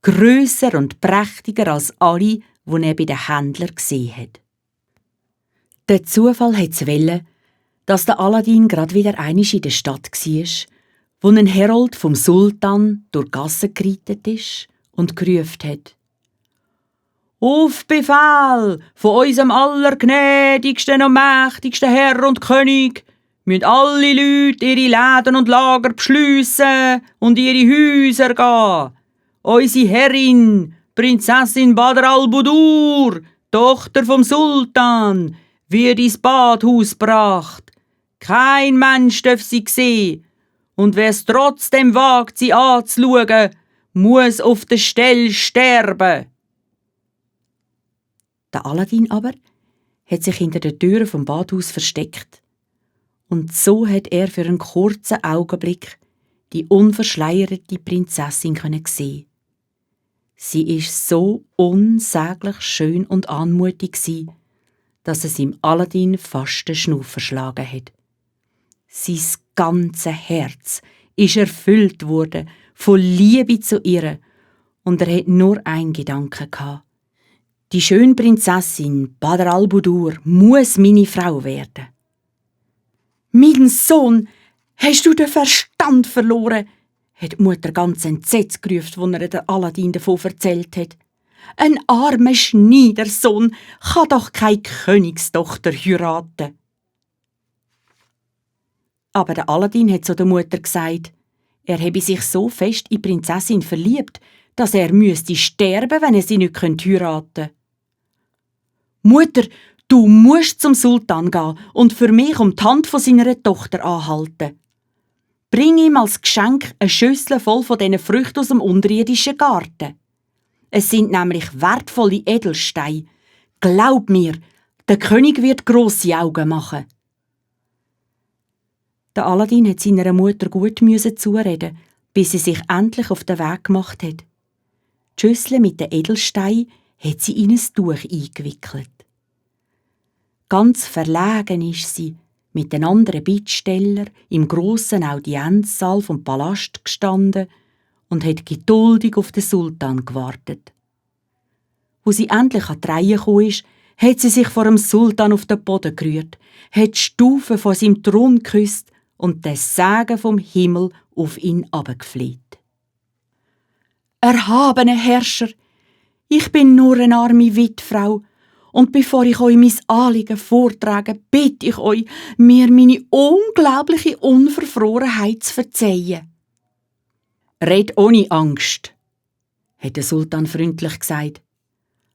grösser und prächtiger als alle, die er bei den Händlern gesehen hat. Der Zufall wollte, dass der Aladdin gerade wieder einmal in der Stadt war, wo ein Herold vom Sultan durch die Gassen gereitet ist und gerufen hat: «Auf Befehl von unserem allergnädigsten und mächtigsten Herr und König müssen alle Leute ihre Läden und Lager beschliessen und ihre Häuser gehen. Unsere Herrin, Prinzessin Badr al-Budur, Tochter vom Sultan, wird ins Badhaus gebracht. Kein Mensch darf sie sehen, und wer es trotzdem wagt, sie anzuschauen, muss auf der Stelle sterben.» Der Aladdin aber hat sich hinter der Tür vom Badhaus versteckt. Und so hat er für einen kurzen Augenblick die unverschleierte Prinzessin sehen. Sie ist so unsäglich schön und anmutig, dass es ihm Aladdin fast den Schnuff verschlagen hat. Sein ganzes Herz ist erfüllt worden von Liebe zu ihr, und er hat nur einen Gedanken gehabt: Die schöne Prinzessin Badr al-Budur muss meine Frau werden. «Mein Sohn, hast du den Verstand verloren?» hat die Mutter ganz entsetzt gerufen, als er der Aladdin davon erzählt hat. «Ein armer Schneidersohn kann doch keine Königstochter heiraten.» Aber der Aladdin hat zu der Mutter gesagt, er habe sich so fest in die Prinzessin verliebt, dass er müsste sterben, wenn er sie nicht heiraten könnte. «Mutter, du musst zum Sultan gehen und für mich um die Hand von seiner Tochter anhalten. Bring ihm als Geschenk eine Schüssel voll von diesen Früchten aus dem unterirdischen Garten. Es sind nämlich wertvolle Edelsteine. Glaub mir, der König wird grosse Augen machen.» Der Aladdin hat seiner Mutter gut zureden, bis sie sich endlich auf den Weg gemacht hat. Die Schüssel mit den Edelsteinen hat sie in ein Tuch eingewickelt. Ganz verlegen ist sie mit den anderen Bittstellern im grossen Audienzsaal vom Palast gestanden und hat geduldig auf den Sultan gewartet. Wo sie endlich an die Reihe gekommen ist, hat sie sich vor dem Sultan auf den Boden gerührt, hat die Stufen von seinem Thron geküsst und den Segen vom Himmel auf ihn herabgefleht. «Erhabener Herrscher, ich bin nur eine arme Witfrau, und bevor ich euch mein Anliegen vortrage, bitte ich euch, mir meine unglaubliche Unverfrorenheit zu verzeihen.» «Red ohne Angst», hat der Sultan freundlich gesagt.